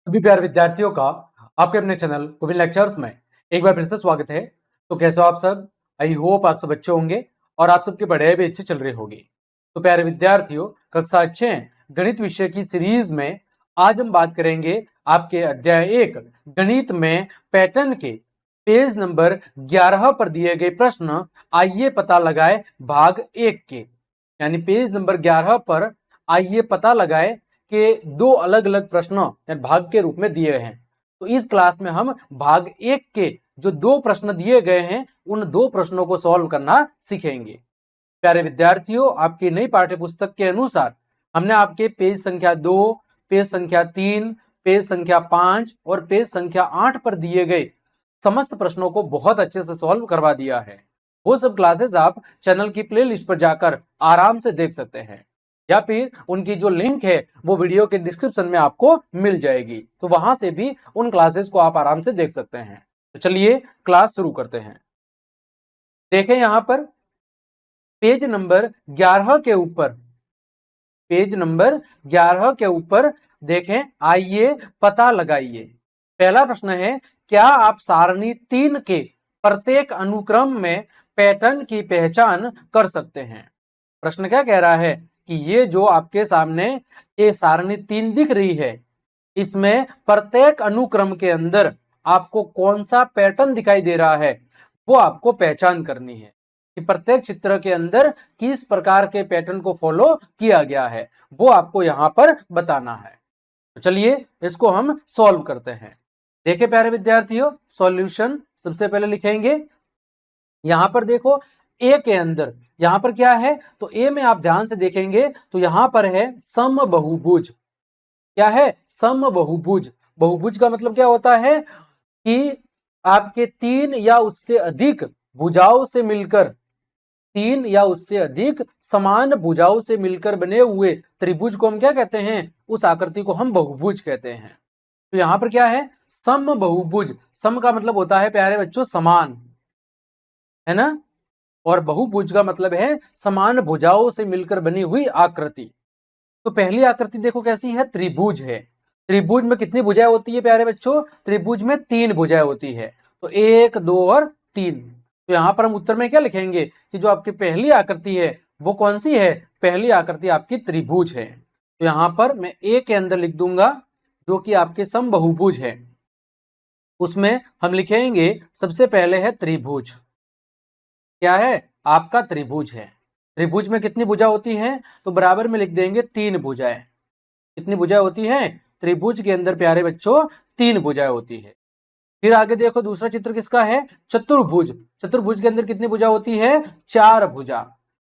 सभी प्यारे विद्यार्थियों का आपके अपने चैनल कुविन लेक्चर्स में एक बार फिर से स्वागत है। तो कैसे हो आप सब? आई होप आप सब अच्छे होंगे और आप सबकी पढ़ाई भी अच्छी चल रही होगी। तो प्यारे विद्यार्थियों, कक्षा अच्छे गणित विषय की सीरीज में आज हम बात करेंगे आपके अध्याय 1 गणित में पैटर्न के पेज नंबर 11 पर दिए गए प्रश्न आइए पता लगाए भाग 1 के, यानी पेज नंबर 11 पर आइए पता लगाए के दो अलग अलग प्रश्नों भाग के रूप में दिए हैं। तो इस क्लास में हम भाग 1 के जो दो प्रश्न दिए गए हैं उन दो प्रश्नों को सॉल्व करना सीखेंगे। प्यारे विद्यार्थियों, आपकी नई पाठ्य पुस्तक के अनुसार हमने आपके पेज संख्या 2, पेज संख्या 3, पेज संख्या 5 और पेज संख्या 8 पर दिए गए समस्त प्रश्नों को बहुत अच्छे से सॉल्व करवा दिया है। वो सब क्लासेस आप चैनल की प्लेलिस्ट पर जाकर आराम से देख सकते हैं, या फिर उनकी जो लिंक है वो वीडियो के डिस्क्रिप्शन में आपको मिल जाएगी, तो वहां से भी उन क्लासेस को आप आराम से देख सकते हैं। तो चलिए क्लास शुरू करते हैं। देखें यहां पर पेज नंबर 11 के ऊपर, पेज नंबर 11 के ऊपर देखें, आइए पता लगाइए। पहला प्रश्न है, क्या आप सारणी 3 के प्रत्येक अनुक्रम में पैटर्न की पहचान कर सकते हैं? प्रश्न क्या कह रहा है कि ये जो आपके सामने ये सारणी 3 दिख रही है, इसमें प्रत्येक अनुक्रम के अंदर आपको कौन सा पैटर्न दिखाई दे रहा है वो आपको पहचान करनी है कि प्रत्येक चित्र के अंदर किस प्रकार के पैटर्न को फॉलो किया गया है, वो आपको यहाँ पर बताना है। तो चलिए इसको हम सॉल्व करते हैं। देखिए प्यारे विद्यार्थियों, सॉल्यूशन सबसे पहले लिखेंगे। यहां पर देखो ए के अंदर यहां पर क्या है, तो ए में आप ध्यान से देखेंगे तो यहां पर है समबहुभुज। क्या है? समबहुभुज। बहुभुज का मतलब क्या होता है कि आपके 3 या उससे अधिक भुजाओं से मिलकर, 3 या उससे अधिक समान भुजाओं से मिलकर बने हुए त्रिभुज को हम क्या कहते हैं? उस आकृति को हम बहुभुज कहते हैं। तो यहां पर क्या है? समबहुभुज। सम का मतलब होता है प्यारे बच्चों समान, है ना, और बहुभुज का मतलब है समान भुजाओं से मिलकर बनी हुई आकृति। तो पहली आकृति देखो कैसी है? त्रिभुज है। त्रिभुज में कितनी भुजाएं होती है प्यारे बच्चों? त्रिभुज में 3 भुजाएं होती है। तो 1, 2 और 3। तो यहां पर हम उत्तर में क्या लिखेंगे कि जो आपकी पहली आकृति है वो कौन सी है? पहली आकृति आपकी त्रिभुज है। तो यहां पर मैं ए के अंदर लिख दूंगा जो कि आपके समबहुभुज है, उसमें हम लिखेंगे सबसे पहले है त्रिभुज। क्या है? आपका त्रिभुज है। त्रिभुज में कितनी भुजा होती है? तो बराबर में लिख देंगे 3 भुजाएं। कितनी भुजाएं होती है? त्रिभुज के अंदर प्यारे बच्चों 3 भुजाएं होती है। फिर आगे देखो दूसरा चित्र किसका है? चतुर्भुज। चतुर्भुज के अंदर कितनी भुजा होती है? 4 भुजा।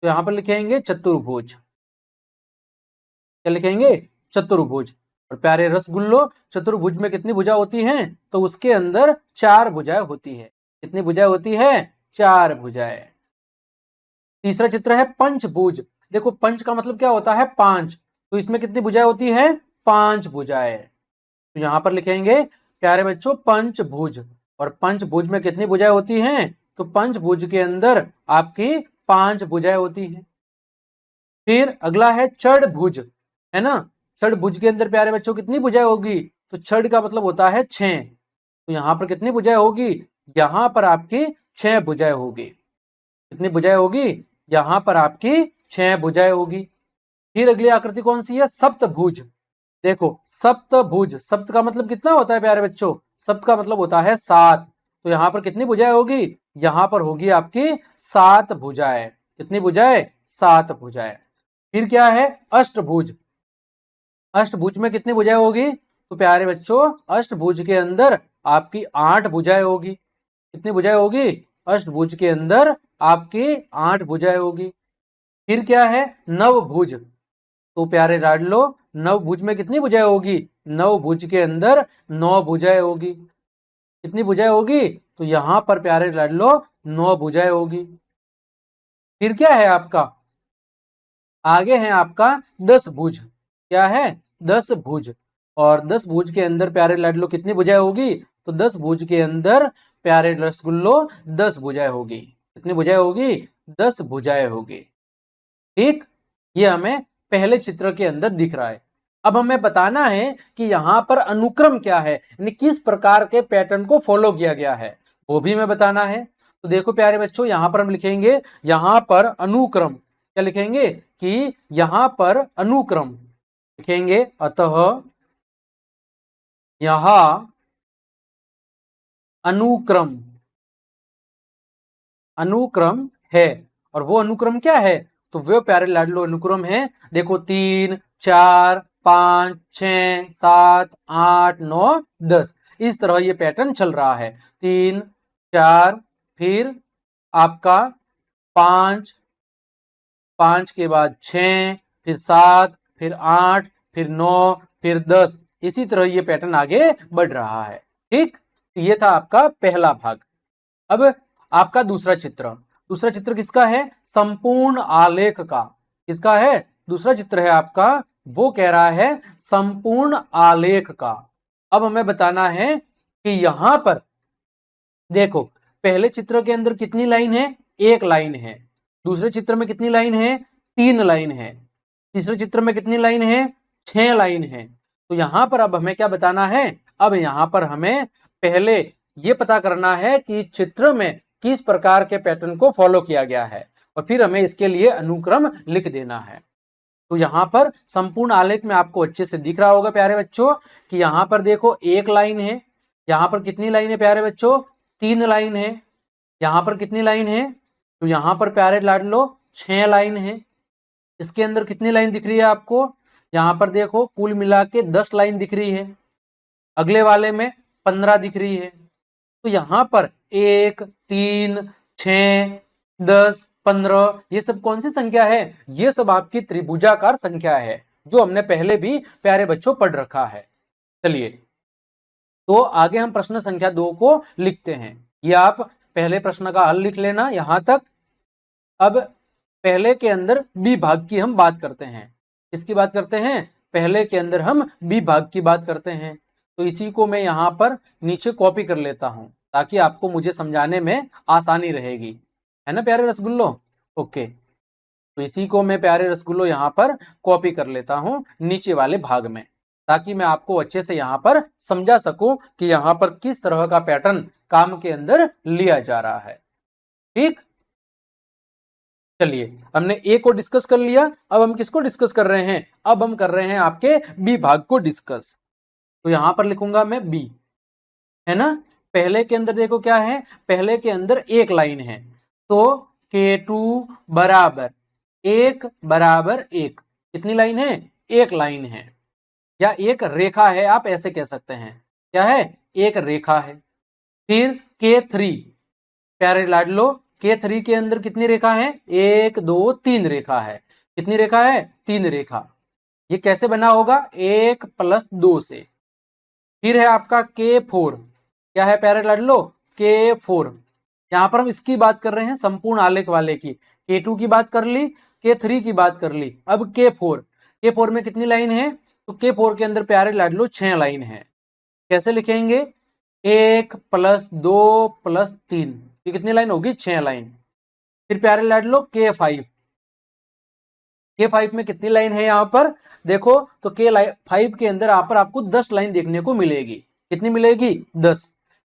तो यहां पर लिखेंगे चतुर्भुज। क्या लिखेंगे? चतुर्भुज। और प्यारे रसगुल्लो, चतुर्भुज में कितनी भुजा होती है? तो उसके अंदर 4 भुजाएं होती है। कितनी भुजाएं होती है? 4 भुजाएं। तीसरा चित्र है पंचभुज। देखो पंच का मतलब क्या होता है? 5। तो इसमें कितनी भुजाएं होती है? 5 भुजाएं। तो यहां पर लिखेंगे प्यारे बच्चों पंचभुज। और पंचभुज में कितनी भुजाएं होती हैं? तो पंचभुज के अंदर आपकी 5 भुजाएं होती हैं। फिर अगला है चढ़भुज, है ना। चढ़भुज के अंदर प्यारे बच्चों कितनी भुजाएं होगी? तो चढ़ का मतलब होता है 6। तो यहां पर कितनी भुजाएं होगी? यहां पर आपकी 6 भुजाएं होगी। कितनी भुजाएं होगी? यहां पर आपकी 6 भुजाएं होगी। फिर अगली आकृति कौन सी है? सप्तभुज। देखो सप्तभुज, सप्त का मतलब कितना होता है प्यारे बच्चों? सप्त का मतलब होता है 7। तो यहां पर कितनी भुजाएं होगी? यहां पर होगी आपकी 7 भुजाएं। कितनी भुजाएं? 7 भुजाएं। फिर क्या है? अष्टभुज। अष्टभुज में कितनी भुजाएं होगी? तो प्यारे बच्चों अष्टभुज के अंदर आपकी 8 भुजाएं होगी। कितनी भुजाएं होगी? अष्टभुज के अंदर आपकी 8 भुजाएं होगी। फिर क्या है? नवभुज। तो प्यारे लाडलो नवभुज में कितनी भुजाएं होगी? नवभुज के अंदर 9 भुजाएं होगी। कितनी भुजाएं होगी? तो यहां पर प्यारे लाडलो 9 भुजाएं होगी। फिर क्या है आपका? आगे है आपका 10 भुज। क्या है? 10 भुज। और 10 भुज के अंदर प्यारे लाडलो कितनी भुजाएं होगी? तो 10 भुज के अंदर प्यारे रसगुल्लो 10 भुजाएं होगी। कितनी भुजाएं होगी? 10 भुजाएं होगी। ठीक, ये हमें पहले चित्र के अंदर दिख रहा है। अब हमें बताना है कि यहां पर अनुक्रम क्या है, यानी किस प्रकार के पैटर्न को फॉलो किया गया है, वो भी हमें बताना है। तो देखो प्यारे बच्चों, यहां पर हम लिखेंगे, यहां पर अनुक्रम, क्या लिखेंगे कि यहां पर अनुक्रम लिखेंगे, अतः यहां अनुक्रम, अनुक्रम है। और वो अनुक्रम क्या है, तो वो प्यारे लाडलो अनुक्रम है, देखो 3 4 5 6 7 8 9 10, इस तरह ये पैटर्न चल रहा है। 3 4 फिर आपका 5, 5 के बाद 6, फिर 7, फिर 8, फिर 9, फिर 10, इसी तरह ये पैटर्न आगे बढ़ रहा है। ठीक, ये था आपका पहला भाग। अब आपका दूसरा चित्र, दूसरा चित्र किसका है, संपूर्ण आलेख का। किसका है, दूसरा चित्र है आपका, वो कह रहा है संपूर्ण आलेख का। अब हमें बताना है कि यहां पर देखो, पहले चित्र के अंदर कितनी लाइन है, एक लाइन है। दूसरे चित्र में कितनी लाइन है, 3 लाइन है। तीसरे चित्र में कितनी लाइन है, 6 लाइन है। तो यहां पर अब हमें क्या बताना है, अब यहां पर हमें पहले ये पता करना है कि चित्र में किस प्रकार के पैटर्न को फॉलो किया गया है, और फिर हमें इसके लिए अनुक्रम लिख देना है। तो यहां पर संपूर्ण आलेख में आपको अच्छे से दिख रहा होगा प्यारे बच्चों कि यहां पर देखो एक लाइन है, यहां पर कितनी लाइन है प्यारे बच्चों, 3 लाइन है। यहां पर कितनी लाइन है, तो यहां पर प्यारे लाडलो 6 लाइन है। इसके अंदर कितनी लाइन दिख रही है आपको, यहां पर देखो कुल मिला के 10 लाइन दिख रही है। अगले वाले में 15 दिख रही है। तो यहां पर 1 3 6 10 15, ये सब कौन सी संख्या है, ये सब आपकी त्रिभुजाकार संख्या है, जो हमने पहले भी प्यारे बच्चों पढ़ रखा है। चलिए, तो आगे हम प्रश्न संख्या 2 को लिखते हैं। ये आप पहले प्रश्न का हल लिख लेना यहां तक। अब पहले के अंदर बी भाग की हम बात करते हैं। किसकी बात करते हैं, पहले के अंदर हम बी भाग की बात करते हैं। तो इसी को मैं यहां पर नीचे कॉपी कर लेता हूं, ताकि आपको मुझे समझाने में आसानी रहेगी, है ना प्यारे रसगुल्लो। ओके, तो इसी को मैं प्यारे रसगुल्लो यहां पर कॉपी कर लेता हूं नीचे वाले भाग में, ताकि मैं आपको अच्छे से यहां पर समझा सकूं कि यहां पर किस तरह का पैटर्न काम के अंदर लिया जा रहा है। ठीक, चलिए, हमने ए को डिस्कस कर लिया। अब हम किसको डिस्कस कर रहे हैं, अब हम कर रहे हैं आपके बी भाग को डिस्कस। तो यहां पर लिखूंगा मैं बी, है ना। पहले के अंदर देखो क्या है, पहले के अंदर एक लाइन है, तो K2 बराबर 1 बराबर 1, कितनी लाइन है, एक लाइन है, या एक रेखा है, आप ऐसे कह सकते हैं। क्या है, एक रेखा है। फिर K3, प्यारे लाडलो, K3 के अंदर कितनी रेखा है, 1 2 3 रेखा है। कितनी रेखा है, 3 रेखा। ये कैसे बना होगा, 1 + 2 से। फिर है आपका K4, क्या है प्यारे लाडलो, K4। यहां पर हम इसकी बात कर रहे हैं संपूर्ण आलेख वाले की। K2 की बात कर ली, K3 की बात कर ली, अब K4। K4 में कितनी लाइन है, तो K4 के अंदर प्यारे लाडलो 6 लाइन है। कैसे लिखेंगे, 1 + 2 + 3, ये कितनी लाइन होगी, 6 लाइन। फिर प्यारे लाडलो K5, K5 में कितनी लाइन है यहाँ पर, देखो तो K5 के अंदर यहाँ पर आपको 10 लाइन देखने को मिलेगी। कितनी मिलेगी, 10।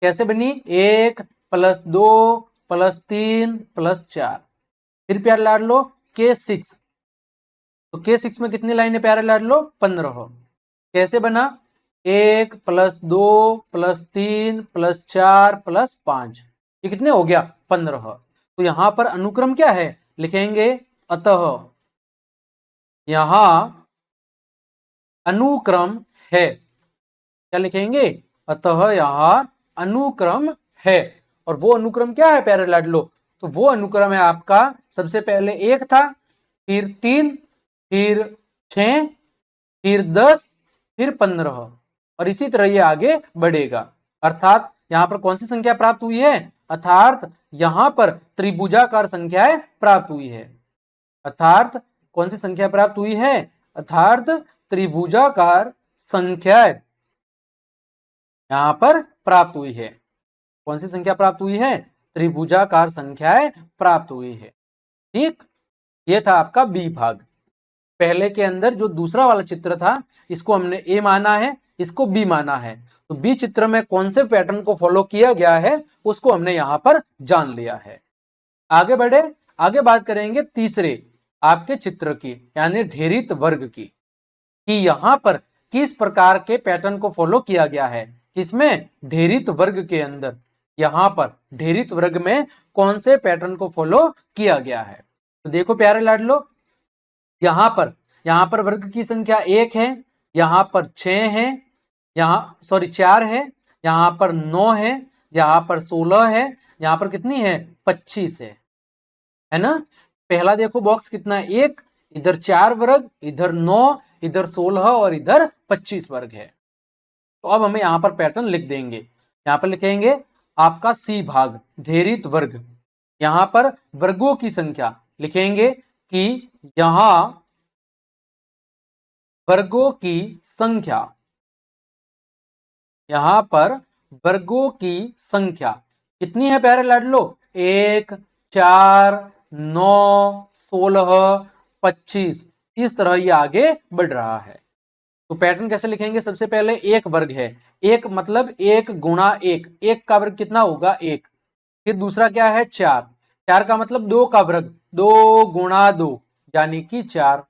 कैसे बनी, 1 + 2 + 3 + 4। फिर प्यारे लाडलो K6, तो K6 में कितनी लाइन है प्यारे लाडलो, 15। कैसे बना, 1 + 2 + 3 + 4 + 5, ये कितने हो गया, 15। तो यहां पर अनुक्रम क्या है, लिखेंगे अतः यहां अनुक्रम है। क्या लिखेंगे, अतः यहां अनुक्रम है। और वो अनुक्रम क्या है प्यारे लाडलो, तो वो अनुक्रम है आपका, सबसे पहले 1 था, फिर 3, फिर 6, फिर 10, फिर 15, और इसी तरह ये आगे बढ़ेगा। अर्थात यहां पर कौन सी संख्या प्राप्त हुई है, अर्थात यहां पर त्रिभुजाकार संख्याएं प्राप्त हुई है। अर्थात कौन सी संख्या प्राप्त हुई है, अर्थात त्रिभुजाकार संख्याएं यहां पर प्राप्त हुई है। कौन सी संख्या प्राप्त हुई है, त्रिभुजाकार संख्याएं प्राप्त हुई है। ठीक, ये था आपका बी भाग। पहले के अंदर जो दूसरा वाला चित्र था इसको हमने ए माना है, इसको बी माना है, तो बी चित्र में कौन से पैटर्न को फॉलो किया गया है उसको हमने यहां पर जान लिया है। आगे बढ़े, आगे बात करेंगे तीसरे आपके चित्र की यानी ढेरित वर्ग की, कि यहां पर किस प्रकार के पैटर्न को फॉलो किया गया है, किसमें, ढेरित वर्ग के अंदर। यहां पर ढेरित वर्ग में कौन से पैटर्न को फॉलो किया गया है। तो देखो प्यारे लाडलो, यहां पर वर्ग की संख्या 1 है, यहां पर 6 है, यहां 4 है, यहां पर 9 है, यहां पर 16 है, यहां पर कितनी है, 25 है ना। पहला देखो बॉक्स कितना है, 1, इधर 4 वर्ग, इधर 9, इधर 16 और इधर 25 वर्ग है। तो अब हमें यहां पर पैटर्न लिख देंगे, यहां पर लिखेंगे आपका सी भाग ढेरित वर्ग। यहां पर वर्गों की संख्या लिखेंगे कि यहां वर्गों की संख्या, यहां पर वर्गों की संख्या कितनी है प्यारे लाडलो, 1, 4, 9, 16, 25, इस तरह ये आगे बढ़ रहा है। तो पैटर्न कैसे लिखेंगे, सबसे पहले एक वर्ग है, एक मतलब 1 गुणा 1, 1 का वर्ग कितना होगा 1, फिर दूसरा क्या है 4, 4 का मतलब 2 का वर्ग, 2 गुणा 2 यानी कि 4,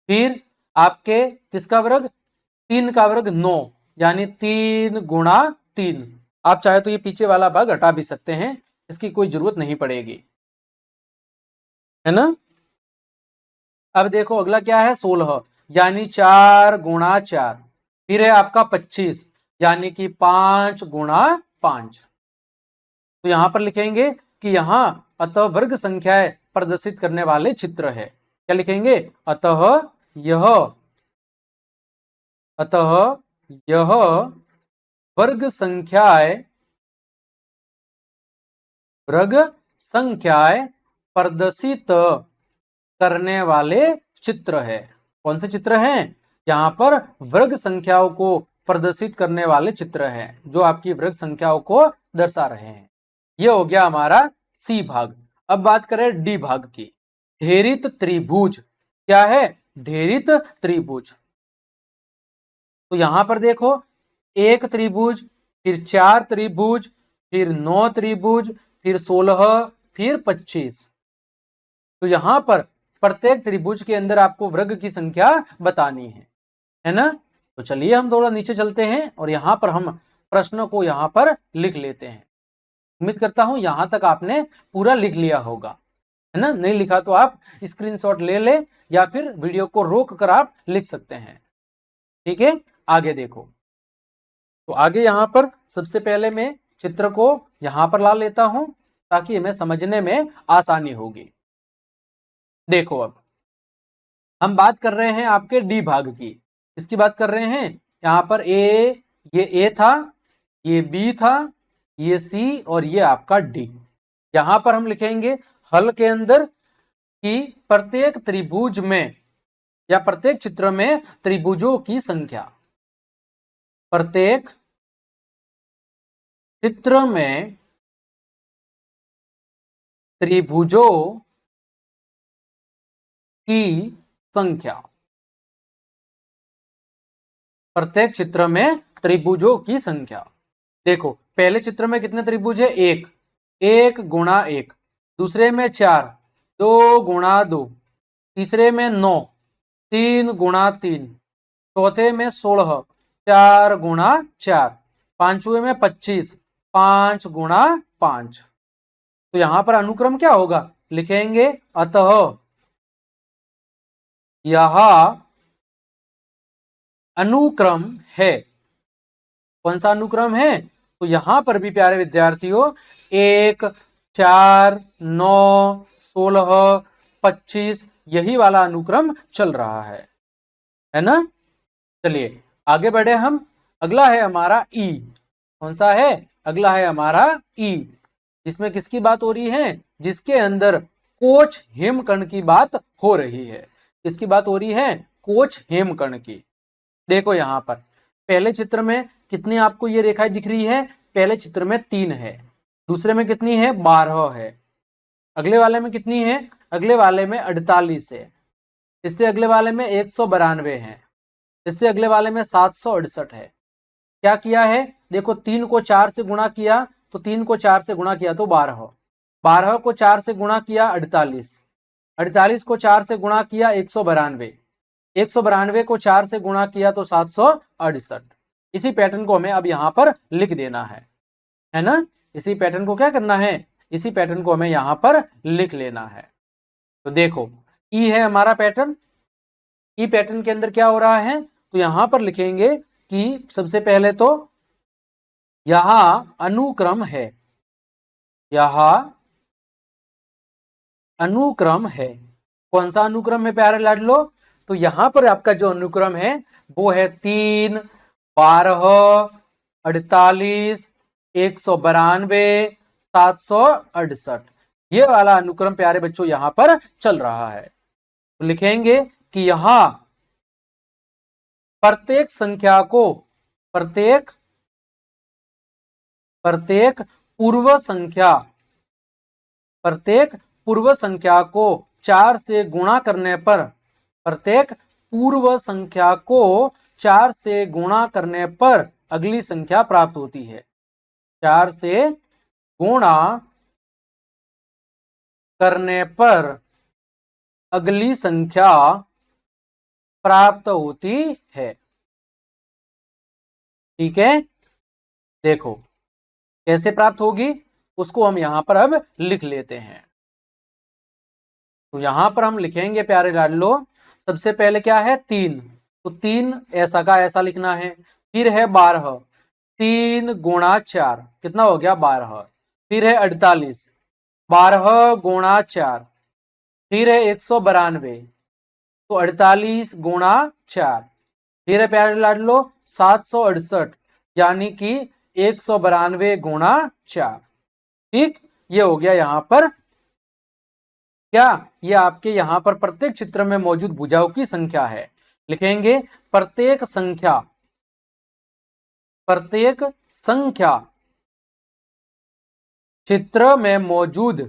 फिर आपके किसका वर्ग, 3 का वर्ग 9 यानी 3 गुणा 3। आप चाहे तो ये पीछे वाला भाग हटा भी सकते हैं, इसकी कोई जरूरत नहीं पड़ेगी, है ना। अब देखो अगला क्या है 16 यानी 4 गुणा 4, फिर है आपका 25 यानी कि 5 गुणा 5। तो यहां पर लिखेंगे कि यहां अतः वर्ग संख्याएं प्रदर्शित करने वाले चित्र है। क्या लिखेंगे, अतः यह वर्ग संख्याएं प्रदर्शित करने वाले चित्र है। कौन से चित्र हैं, यहां पर वर्ग संख्याओं को प्रदर्शित करने वाले चित्र हैं, जो आपकी वर्ग संख्याओं को दर्शा रहे हैं। यह हो गया हमारा सी भाग। अब बात करें डी भाग की, ढेरित त्रिभुज। क्या है, ढेरित त्रिभुज। तो यहां पर देखो 1 त्रिभुज, फिर 4 त्रिभुज, फिर 9 त्रिभुज, फिर 16, फिर 25। तो यहां पर प्रत्येक त्रिभुज के अंदर आपको वर्ग की संख्या बतानी है ना। तो चलिए हम थोड़ा नीचे चलते हैं और यहां पर हम प्रश्न को यहां पर लिख लेते हैं। उम्मीद करता हूं यहां तक आपने पूरा लिख लिया होगा, है ना। नहीं लिखा तो आप स्क्रीनशॉट ले ले या फिर वीडियो को रोक कर आप लिख सकते हैं, ठीक है। आगे देखो, तो आगे यहां पर सबसे पहले मैं चित्र को यहां पर ला लेता हूं ताकि हमें समझने में आसानी होगी। देखो अब हम बात कर रहे हैं आपके डी भाग की, इसकी बात कर रहे हैं। यहां पर ये ए था, ये बी था, ये सी और ये आपका डी। यहां पर हम लिखेंगे हल के अंदर कि प्रत्येक त्रिभुज में या प्रत्येक चित्र में त्रिभुजों की संख्या, प्रत्येक चित्र में त्रिभुजों की संख्या, प्रत्येक चित्र में त्रिभुजों की संख्या। देखो पहले चित्र में कितने त्रिभुज है, 1, 1 गुणा 1, दूसरे में 4, 2 गुणा 2, तीसरे में 9, 3 गुणा 3, चौथे में 16, 4 गुणा 4, पांचवें में 25, 5 गुणा 5। तो यहां पर अनुक्रम क्या होगा, लिखेंगे अतः यह अनुक्रम है। कौन सा अनुक्रम है, तो यहां पर भी प्यारे विद्यार्थियों 1, 4, 9, 16, 25 यही वाला अनुक्रम चल रहा है ना। चलिए आगे बढ़े हम, अगला है हमारा ई। कौन सा है, अगला है हमारा ई, जिसमें किसकी बात हो रही है, जिसके अंदर कोच हेमकर्ण की बात हो रही है। किसकी बात हो रही है, कोच हेमकर्ण की। देखो यहां पर पहले चित्र में कितनी आपको ये रेखाएं दिख रही है, पहले चित्र में 3 है, दूसरे में कितनी है 12 है, अगले वाले में कितनी है, अगले वाले में 48 है, इससे अगले वाले में 192 है, इससे अगले वाले में 768 है। क्या किया है, देखो 3 को 4 से गुणा किया तो 3 को 4 से गुणा किया तो 12, 12 को 4 से गुणा किया 48, 48 को 4 से गुणा किया 192, 192 को 4 से गुणा किया तो 768। इसी पैटर्न को हमें अब यहां पर लिख देना है ना। इसी पैटर्न को क्या करना है, इसी पैटर्न को हमें यहां पर लिख लेना है। तो देखो ई है हमारा पैटर्न, ई पैटर्न के अंदर क्या हो रहा है, तो यहां पर लिखेंगे कि सबसे पहले तो यहां अनुक्रम है, यहां अनुक्रम है। कौन सा अनुक्रम है प्यारे लाडलो, तो यहां पर आपका जो अनुक्रम है वो है 3, 12, 48, 192, 768। ये वाला अनुक्रम प्यारे बच्चों यहां पर चल रहा है। तो लिखेंगे कि यहां प्रत्येक संख्या को, प्रत्येक पूर्व संख्या, प्रत्येक पूर्व संख्या को 4 से गुणा करने पर, प्रत्येक पूर्व संख्या को 4 से गुणा करने पर अगली संख्या प्राप्त होती है। 4 से गुणा करने पर अगली संख्या प्राप्त होती है। ठीक है, देखो कैसे प्राप्त होगी उसको हम यहां पर अब लिख लेते हैं। तो यहां पर हम लिखेंगे प्यारे लाडलो, सबसे पहले क्या है 3, तो 3 ऐसा का ऐसा लिखना है। फिर है 12, 3 गुणा 4 कितना हो गया 12। फिर है 48, 12 गुणा 4। फिर है 192, तो 48 गुणा 4। फिर है प्यारे लाडलो 768, यानी कि 192 गुणा 4। ठीक, ये हो गया यहां पर क्या, ये आपके यहां पर प्रत्येक चित्र में मौजूद भुजाओं की संख्या है। लिखेंगे प्रत्येक संख्या, प्रत्येक संख्या चित्र में मौजूद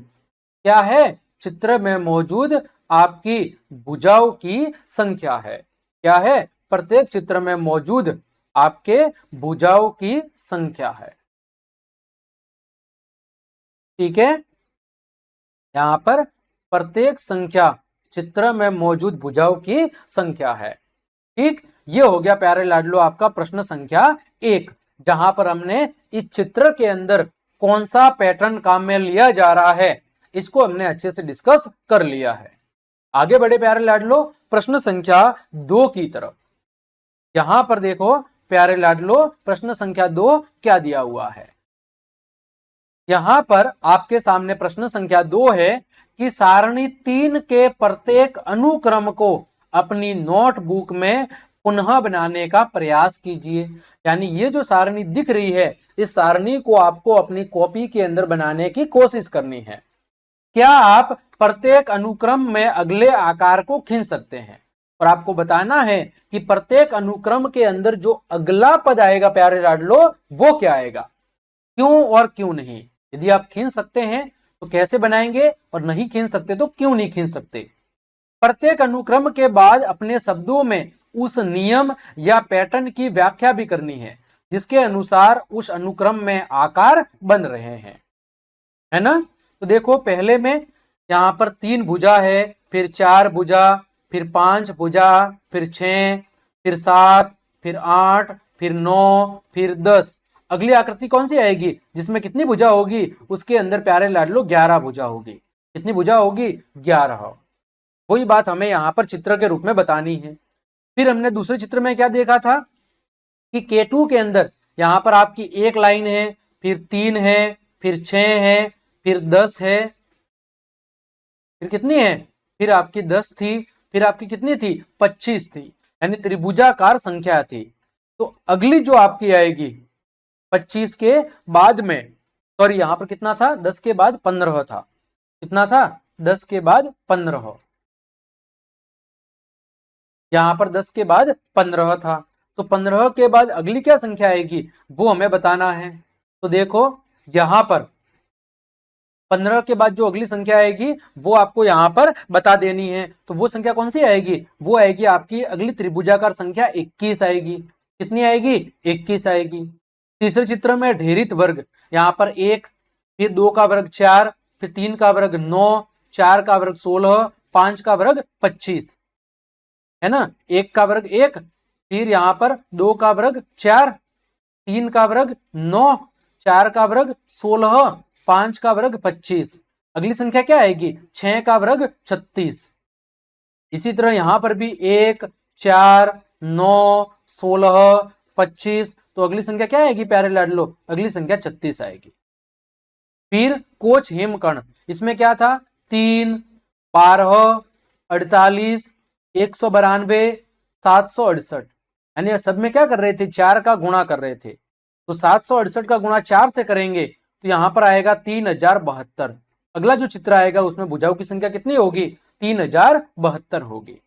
क्या है, चित्र में मौजूद आपकी भुजाओं की संख्या है। क्या है, प्रत्येक चित्र में मौजूद आपके भुजाओं की संख्या है। ठीक है, यहां पर प्रत्येक संख्या चित्र में मौजूद भुजाओं की संख्या है। ठीक, ये हो गया प्यारे लाडलो आपका प्रश्न संख्या 1, जहां पर हमने इस चित्र के अंदर कौन सा पैटर्न काम में लिया जा रहा है इसको हमने अच्छे से डिस्कस कर लिया है। आगे बढ़े प्यारे लाडलो प्रश्न संख्या 2 की तरफ। यहां पर देखो प्यारे लाडलो प्रश्न संख्या 2 क्या दिया हुआ है। यहां पर आपके सामने प्रश्न संख्या 2 है कि सारणी 3 के प्रत्येक अनुक्रम को अपनी नोटबुक में पुनः बनाने का प्रयास कीजिए। यानी ये जो सारणी दिख रही है इस सारणी को आपको अपनी कॉपी के अंदर बनाने की कोशिश करनी है। क्या आप प्रत्येक अनुक्रम में अगले आकार को खींच सकते हैं, और आपको बताना है कि प्रत्येक अनुक्रम के अंदर जो अगला पद आएगा प्यारे लाडलो वो क्या आएगा, क्यों और क्यों नहीं। यदि आप खींच सकते हैं तो कैसे बनाएंगे, और नहीं खींच सकते तो क्यों नहीं खींच सकते। प्रत्येक अनुक्रम के बाद अपने शब्दों में उस नियम या पैटर्न की व्याख्या भी करनी है जिसके अनुसार उस अनुक्रम में आकार बन रहे हैं, है ना। तो देखो पहले में यहां पर 3 भुजा है, फिर 4 भुजा, फिर 5 भुजा, फिर 6, फिर 7, फिर 8, फिर 9, फिर 10। अगली आकृति कौन सी आएगी जिसमें कितनी भुजा होगी, उसके अंदर प्यारे लाडलो 11 भुजा होगी। कितनी भुजा होगी 11। वही बात हमें यहां पर चित्र के रूप में बतानी है। फिर हमने दूसरे चित्र में क्या देखा था कि K2 के अंदर यहां पर आपकी 1 लाइन है, फिर 3 है, फिर 6 है, फिर 10 है, फिर कितनी है, फिर आपकी 10 थी, फिर आपकी कितनी थी 25 थी, यानी त्रिभुजाकार संख्या थी। तो अगली जो आपकी आएगी 25 के बाद में, सॉरी यहां पर कितना था 10 के बाद 15 था, कितना था 10 के बाद 15, यहां पर 10 के बाद 15 था। तो 15 के बाद अगली क्या संख्या आएगी वो हमें बताना है। तो देखो यहां पर 15 के बाद जो अगली संख्या आएगी वो आपको यहाँ पर बता देनी है। तो वो संख्या कौन सी आएगी? वो आएगी आपकी अगली त्रिभुजाकार संख्या 21 आएगी। कितनी आएगी? 21 आएगी। तीसरे चित्र में ढेरित वर्ग, यहाँ पर 1, फिर 2 का वर्ग 4, फिर 3 का वर्ग 9, 4 का वर्ग 16, 5 का वर्ग 25, है ना। 1 का वर्ग 1, फिर यहाँ पर 2 का वर्ग 4, 3 का वर्ग 9, 4 का वर्ग 16, 5 का वर्ग 25। अगली संख्या क्या आएगी? 6 का वर्ग 36। इसी तरह यहां पर भी 1, 4, 9, 16, 25। तो अगली संख्या क्या आएगी प्यारे लाडलो? अगली संख्या 36 आएगी। फिर कोच हेमकर्ण, इसमें क्या था? 3, 12, 48, 192, 768, यानी सब में क्या कर रहे थे? 4 का गुणा कर रहे थे। तो 768 का गुणा 4 से करेंगे तो यहां पर आएगा 3072। अगला जो चित्र आएगा उसमें भुजाओं की संख्या कितनी होगी? 3072 होगी।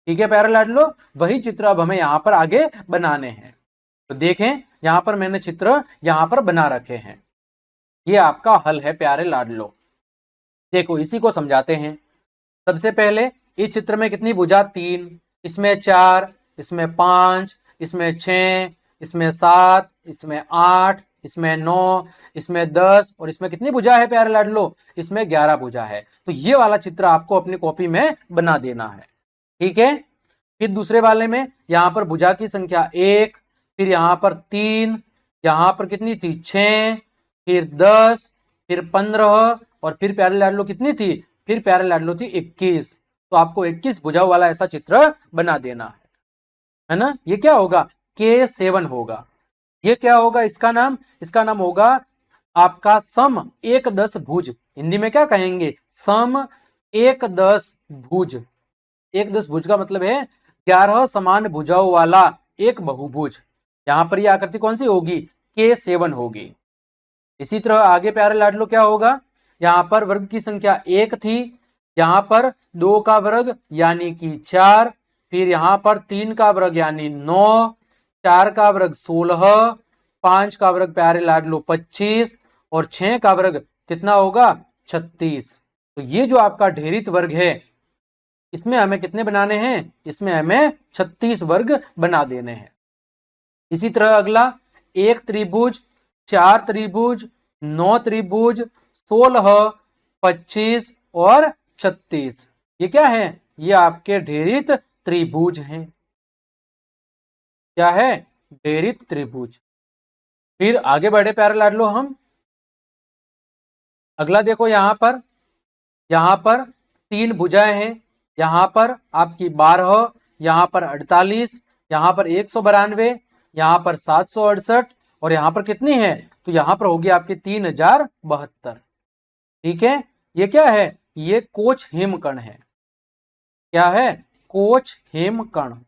ठीक है प्यारे लाडलो, वही चित्र अब हमें यहाँ पर आगे बनाने हैं। तो देखें यहाँ पर मैंने चित्र यहाँ पर बना रखे हैं। ये आपका हल है प्यारे लाडलो। देखो इसी को समझाते हैं। सबसे पहले इस चित्र में कितनी भुजा? 3, इसमें 4, इसमें 5, इसमें 6, इसमें 7, इसमें 8, इसमें 9, इसमें 10 और इसमें कितनी भुजा है प्यारे लाडलो? इसमें 11 भुजा है। तो ये वाला चित्र आपको अपनी कॉपी में बना देना है। ठीक है। फिर दूसरे वाले में यहाँ पर भुजा की संख्या 1, फिर यहाँ पर 3, यहाँ पर कितनी थी? 6, फिर 10, फिर 15 और फिर प्यारे लाडलो कितनी थी? फिर प्यारे लाडलो थी 21। तो आपको 21 भुजाओं वाला ऐसा चित्र बना देना है ना। ये क्या होगा? K7 होगा। ये क्या होगा? इसका नाम होगा आपका सम एक दस भुज। हिंदी में क्या कहेंगे? सम एक दस भुज। एक दस भुज का मतलब है 11 समान भुजाओं वाला एक बहुभुज। यहां पर ये आकृति कौन सी होगी? K7 होगी। इसी तरह आगे प्यारे लाडलो क्या होगा? यहाँ पर वर्ग की संख्या 1 थी, यहाँ पर 2 का वर्ग यानी कि 4, फिर यहाँ पर 3 का वर्ग यानी 9, 4 का वर्ग 16, 5 का वर्ग प्यारे लाडलो 25 और 6 का वर्ग कितना होगा? 36। तो ये जो आपका ढेरित वर्ग है इसमें हमें कितने बनाने हैं? इसमें हमें 36 वर्ग बना देने हैं। इसी तरह अगला 1 त्रिभुज, 4 त्रिभुज, 9 त्रिभुज, 16, 25 और 36। ये क्या है? ये आपके ढेरित त्रिभुज हैं। क्या है? ढेरित त्रिभुज। फिर आगे बढ़े प्यारे लाडलो हम। अगला देखो यहाँ पर 3 भुजाएं हैं। यहाँ पर आपकी 12, यहाँ पर 48, यहाँ पर 192, यहाँ पर 768 और यहाँ पर कितनी है? तो यहाँ पर होगी आपकी 3072। ठीक है। ये क्या है? ये कोच हेमकर्ण है। क्या है? कोच हेमकर्ण।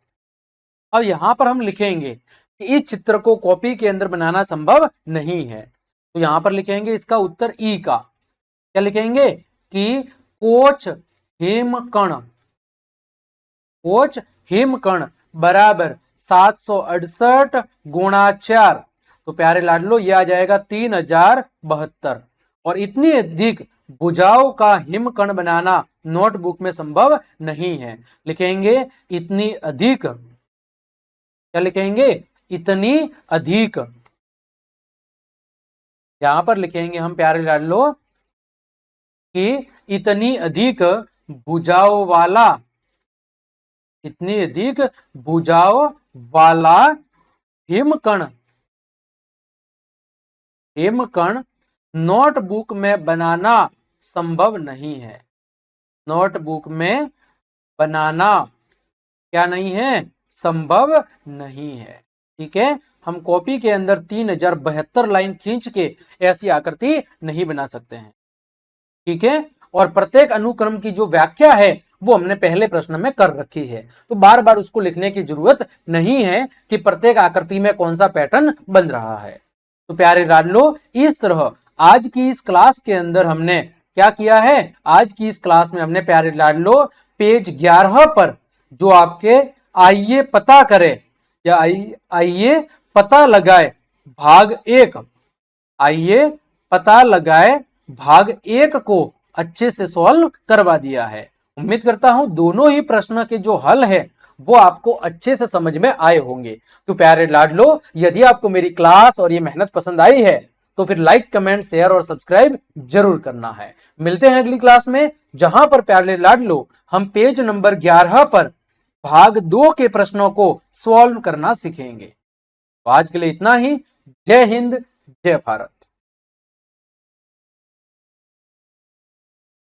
अब यहाँ पर हम लिखेंगे कि इस चित्र को कॉपी के अंदर बनाना संभव नहीं है। तो यहाँ पर लिखेंगे इसका उत्तर ई का। क्या लिखेंगे? कि कोच हेमकर्ण बराबर 768 गुणा 4। तो प्यारे लाडलो ये आ जाएगा 3072। और इतनी अधिक भुजाओं का हिमकर्ण बनाना नोटबुक में संभव नहीं है। लिखेंगे इतनी अधिक। क्या लिखेंगे? इतनी अधिक। यहां पर लिखेंगे हम प्यारे लाडलो कि इतनी अधिक भुजाओं वाला, इतनी अधिक भुजाओं वाला हिमकर्ण नोटबुक में बनाना संभव नहीं है। नोटबुक में बनाना क्या नहीं है? संभव नहीं है। ठीक है। हम कॉपी के अंदर 3072 लाइन खींच के ऐसी आकृति नहीं बना सकते हैं। ठीक है। और प्रत्येक अनुक्रम की जो व्याख्या है वो हमने पहले प्रश्न में कर रखी है, तो बार बार उसको लिखने की जरूरत नहीं है कि प्रत्येक आकृति में कौन सा पैटर्न बन रहा है। तो प्यारे लाडलो, इस तरह आज की इस क्लास के अंदर हमने क्या किया है? आज की इस क्लास में हमने प्यारे लाडलो पेज 11 पर जो आपके आइए पता करें या आइए पता लगाए भाग 1, आइए पता लगाए भाग 1 को अच्छे से सॉल्व करवा दिया है। उम्मीद करता हूं दोनों ही प्रश्न के जो हल है वो आपको अच्छे से समझ में आए होंगे। तो प्यारे लाडलो, यदि आपको मेरी क्लास और ये मेहनत पसंद आई है तो फिर लाइक, कमेंट, शेयर और सब्सक्राइब जरूर करना है। मिलते हैं अगली क्लास में, जहां पर प्यारे लाडलो हम पेज नंबर 11 पर भाग 2 के प्रश्नों को सॉल्व करना सीखेंगे। तो आज के लिए इतना ही। जय हिंद, जय भारत।